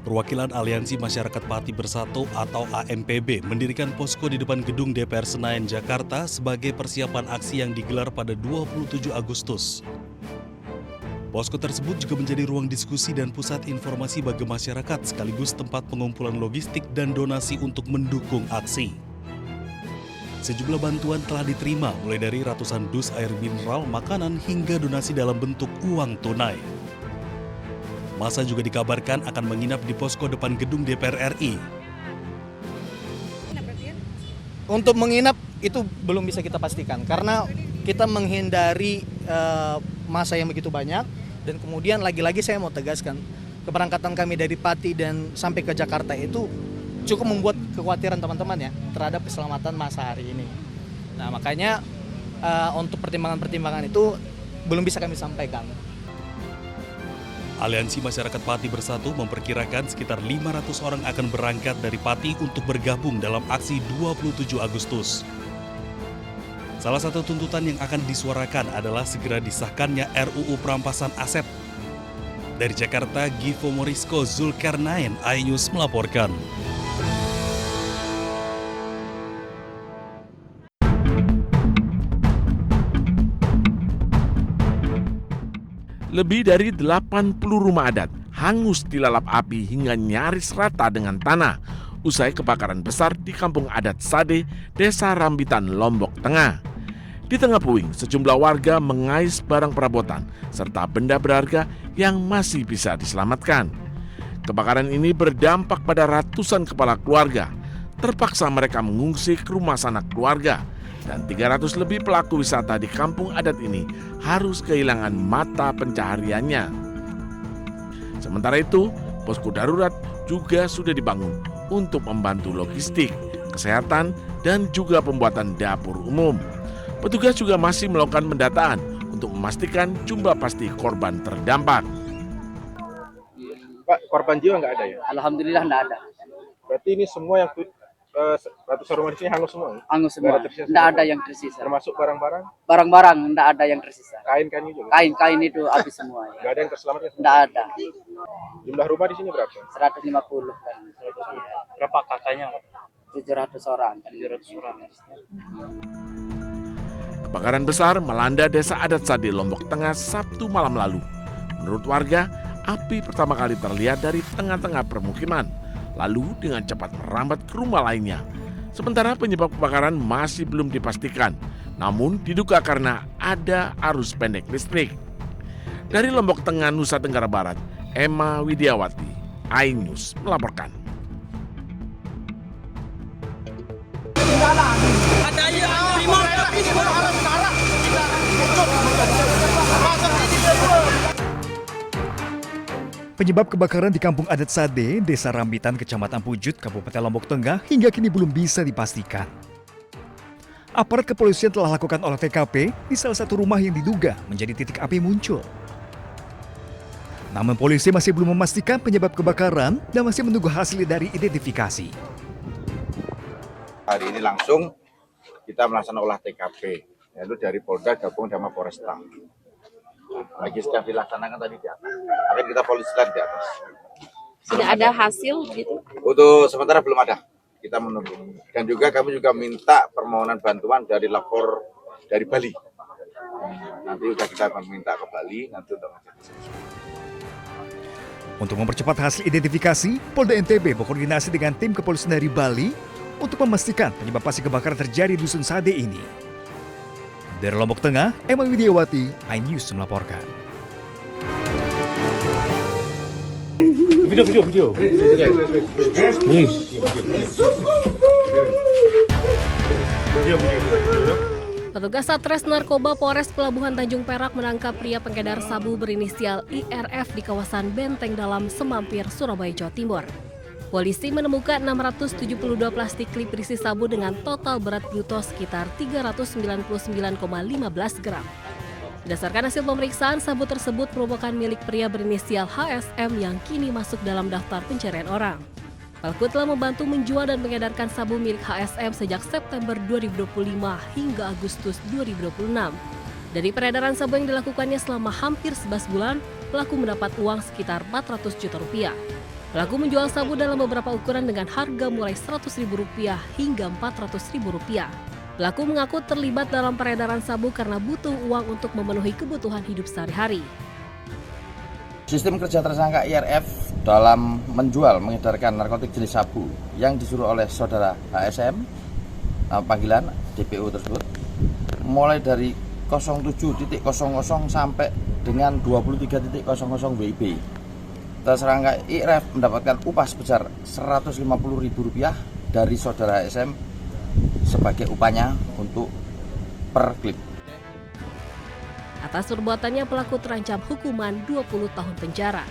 Perwakilan Aliansi Masyarakat Pati Bersatu atau AMPB mendirikan posko di depan gedung DPR Senayan, Jakarta sebagai persiapan aksi yang digelar pada 27 Agustus. Posko tersebut juga menjadi ruang diskusi dan pusat informasi bagi masyarakat sekaligus tempat pengumpulan logistik dan donasi untuk mendukung aksi. Sejumlah bantuan telah diterima mulai dari ratusan dus air mineral, makanan hingga donasi dalam bentuk uang tunai. Masa juga dikabarkan akan menginap di posko depan gedung DPR RI. Untuk menginap itu belum bisa kita pastikan karena kita menghindari masa yang begitu banyak, dan kemudian lagi-lagi saya mau tegaskan keberangkatan kami dari Pati dan sampai ke Jakarta itu cukup membuat kekhawatiran teman-teman ya terhadap keselamatan masa hari ini. Nah makanya untuk pertimbangan-pertimbangan itu belum bisa kami sampaikan. Aliansi Masyarakat Pati Bersatu memperkirakan sekitar 500 orang akan berangkat dari Pati untuk bergabung dalam aksi 27 Agustus. Salah satu tuntutan yang akan disuarakan adalah segera disahkannya RUU Perampasan Aset. Dari Jakarta, Givo Morisko, Zulkarnain, iNews melaporkan. Lebih dari 80 rumah adat hangus dilalap api hingga nyaris rata dengan tanah usai kebakaran besar di Kampung Adat Sade, Desa Rambitan, Lombok Tengah. Di tengah puing, sejumlah warga mengais barang perabotan serta benda berharga yang masih bisa diselamatkan. Kebakaran ini berdampak pada ratusan kepala keluarga. Terpaksa mereka mengungsi ke rumah sanak keluarga. Dan 300 lebih pelaku wisata di kampung adat ini harus kehilangan mata pencahariannya. Sementara itu, posko darurat juga sudah dibangun untuk membantu logistik, kesehatan, dan juga pembuatan dapur umum. Petugas juga masih melakukan pendataan untuk memastikan jumlah pasti korban terdampak. Pak, korban jiwa nggak ada ya? Alhamdulillah nggak ada. Berarti ini semua yang ratusan rumah di sini hangus semua? Hangus semua. Nggak ada yang tersisa. Termasuk barang-barang? Barang-barang nggak ada yang tersisa. Kain-kain juga? Kain-kain itu habis semua. Ya. Nggak ada yang terselamatkan? Nggak ada. Jumlah rumah di sini berapa? 150 kan. Berapa kakaknya? 700 orang. 700 orang. Kebakaran besar melanda Desa Adat Sade, Lombok Tengah Sabtu malam lalu. Menurut warga, api pertama kali terlihat dari tengah-tengah permukiman, lalu dengan cepat merambat ke rumah lainnya. Sementara penyebab kebakaran masih belum dipastikan, namun diduga karena ada arus pendek listrik. Dari Lombok Tengah, Nusa Tenggara Barat, Emma Widiawati, iNews melaporkan. Penyebab kebakaran di Kampung Adat Sade, Desa Rambitan, Kecamatan Pujut, Kabupaten Lombok Tengah hingga kini belum bisa dipastikan. Aparat kepolisian telah lakukan olah TKP di salah satu rumah yang diduga menjadi titik api muncul. Namun polisi masih belum memastikan penyebab kebakaran dan masih menunggu hasil dari identifikasi. Hari ini langsung kita melaksanakan olah TKP, yaitu dari Polda gabung sama Polresta. Lagi sedang dilaksanakan tadi di atas. Akan kita polisikan di atas. Sudah ada hasil gitu? Untuk sementara belum ada. Kita menunggu. Dan juga kami juga minta permohonan bantuan dari lapor dari Bali. Nanti sudah kita minta ke Bali nanti untuk Untuk mempercepat hasil identifikasi, Polda NTB berkoordinasi dengan tim kepolisian dari Bali untuk memastikan penyebab pasti kebakaran terjadi di Dusun Sade ini. Dari Lombok Tengah, Emma Widiawati, iNews melaporkan. Video. Petugas Satres Narkoba Polres Pelabuhan Tanjung Perak menangkap pria pengedar sabu berinisial IRF di kawasan Benteng Dalam, Semampir, Surabaya, Jawa Timur. Polisi menemukan 672 plastik klip berisi sabu dengan total berat bruto sekitar 399,15 gram. Berdasarkan hasil pemeriksaan, sabu tersebut merupakan milik pria berinisial HSM yang kini masuk dalam daftar pencarian orang. Pelaku telah membantu menjual dan mengedarkan sabu milik HSM sejak September 2025 hingga Agustus 2026. Dari peredaran sabu yang dilakukannya selama hampir 11 bulan, pelaku mendapat uang sekitar 400 juta rupiah. Pelaku menjual sabu dalam beberapa ukuran dengan harga mulai Rp100.000 hingga Rp400.000. Pelaku mengaku terlibat dalam peredaran sabu karena butuh uang untuk memenuhi kebutuhan hidup sehari-hari. Sistem kerja tersangka IRF dalam menjual, mengedarkan narkotik jenis sabu yang disuruh oleh saudara HSM, panggilan DPO tersebut, mulai dari 07.00 sampai dengan 23.00 WIB. Tersangka IRF mendapatkan upah sebesar Rp150.000 dari saudara HSM sebagai upahnya untuk per klip. Atas perbuatannya pelaku terancam hukuman 20 tahun penjara.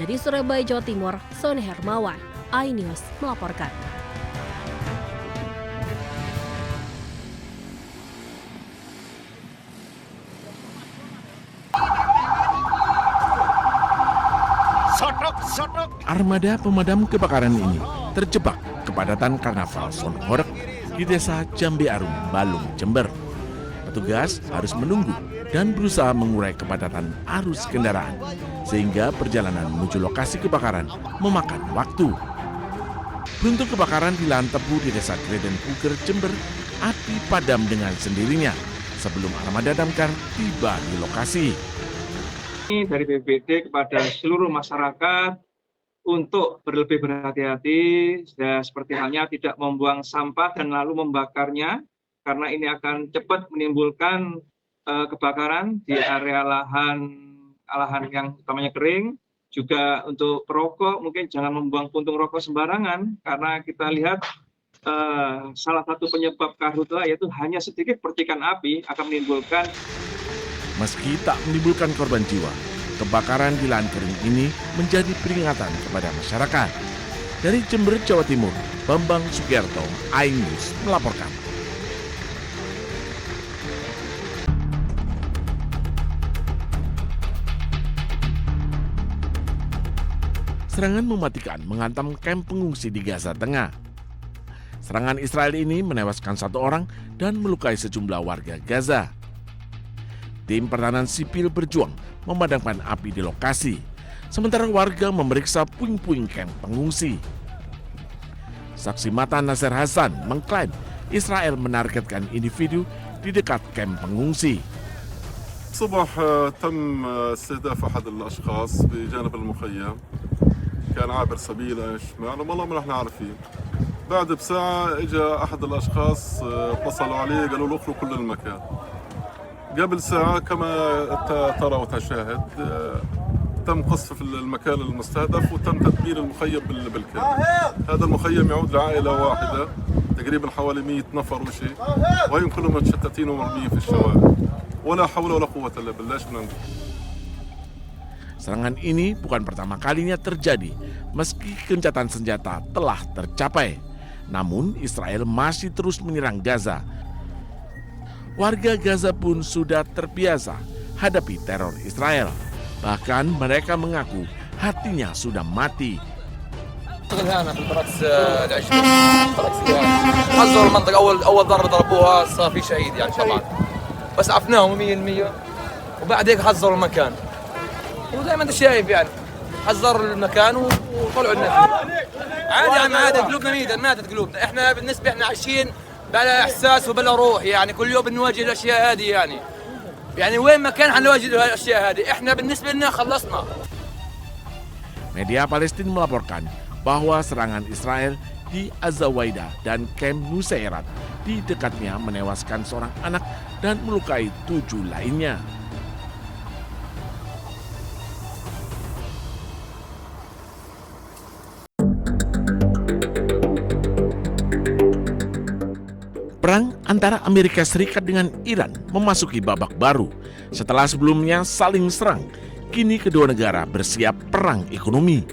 Dari Surabaya, Jawa Timur, Sony Hermawan, iNews melaporkan. Armada pemadam kebakaran ini terjebak kepadatan karnaval Son Horeg di desa Jambe Arum, Balung, Jember. Petugas harus menunggu dan berusaha mengurai kepadatan arus kendaraan sehingga perjalanan menuju lokasi kebakaran memakan waktu. Beruntung kebakaran di lahan tebu di desa Greden Puger, Jember, api padam dengan sendirinya sebelum armada damkar tiba di lokasi. Dari BPBD kepada seluruh masyarakat untuk lebih berhati-hati, seperti halnya tidak membuang sampah dan lalu membakarnya, karena ini akan cepat menimbulkan kebakaran di area lahan yang utamanya kering. Juga untuk perokok mungkin jangan membuang puntung rokok sembarangan, karena kita lihat salah satu penyebab karhutla yaitu hanya sedikit percikan api akan menimbulkan. Meski tak menimbulkan korban jiwa, kebakaran di lahan kering ini menjadi peringatan kepada masyarakat. Dari Jember, Jawa Timur, Bambang Sugierto, iNews melaporkan. Serangan mematikan menghantam kamp pengungsi di Gaza Tengah. Serangan Israel ini menewaskan 1 orang dan melukai sejumlah warga Gaza. Tim pertahanan sipil berjuang memadamkan api di lokasi, sementara warga memeriksa puing-puing kamp pengungsi. Saksi mata Nasir Hasan mengklaim Israel menargetkan individu di dekat kamp pengungsi. الصبح تم استهداف أحد الأشخاص بجانب المخيم، كان عابر سبيل شمال والله ما نحن عارفين. بعد بساعة اجى أحد الأشخاص اتصلوا عليه قالوا له اخرجوا كل المكان. قبل ساعة كما ترى وتشاهد تم قصف المكان المستهدف وتم تدمير المخيم بالكامل. هذا المخيم يعود لعائلة واحدة تقريبا حوالي 100 نفر وشيء، وهم كلهم متشتتين ومرميين في الشوارع. ولا حول ولا قوة إلا بالله. Serangan ini bukan pertama kalinya terjadi meski gencatan senjata telah tercapai. Namun Israel masih terus menyerang Gaza. Warga Gaza pun sudah terbiasa hadapi teror Israel. Bahkan mereka mengaku hatinya sudah mati. حذروا المنطقة أول ضربة ضربوها صار في شهيد يعني طبعا بس عفناهم 100% وبعد هيك حذروا المكان وزي ما أنت شايف يعني حذروا المكان وطلعوا الناس عادي يعني عادي قلوبنا ماتت قلوبنا احنا بالنسبة احنا عايشين بلا إحساس وبلا روح يعني كل يوم بنواجه الأشياء هذه يعني وين ما كان حنواجه الأشياء هذه احنا بالنسبة لنا خلصنا. Media Palestina melaporkan bahwa serangan Israel di Azawaida dan Camp Nusairat di dekatnya menewaskan seorang anak dan melukai 7 lainnya. Perang antara Amerika Serikat dengan Iran memasuki babak baru. Setelah sebelumnya saling serang, kini kedua negara bersiap perang ekonomi.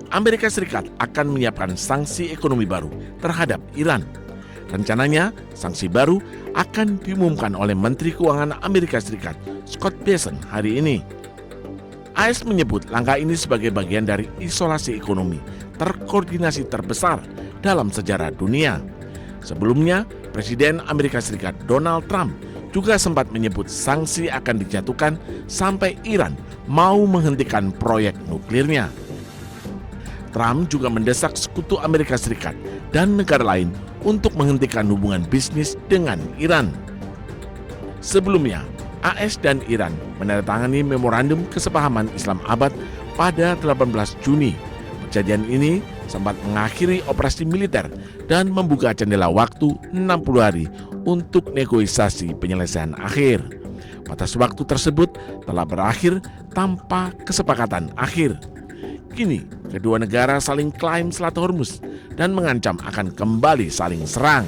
Amerika Serikat akan menyiapkan sanksi ekonomi baru terhadap Iran. Rencananya, sanksi baru akan diumumkan oleh Menteri Keuangan Amerika Serikat, Scott Bessent, hari ini. AS menyebut langkah ini sebagai bagian dari isolasi ekonomi terkoordinasi terbesar dalam sejarah dunia. Sebelumnya, Presiden Amerika Serikat Donald Trump juga sempat menyebut sanksi akan dijatuhkan sampai Iran mau menghentikan proyek nuklirnya. Trump juga mendesak sekutu Amerika Serikat dan negara lain untuk menghentikan hubungan bisnis dengan Iran. Sebelumnya, AS dan Iran menandatangani memorandum kesepahaman Islam Abad pada 18 Juni. Perjanjian ini sempat mengakhiri operasi militer dan membuka jendela waktu 60 hari untuk negosiasi penyelesaian akhir. Batas waktu tersebut telah berakhir tanpa kesepakatan akhir. Kini, kedua negara saling klaim Selat Hormuz dan mengancam akan kembali saling serang.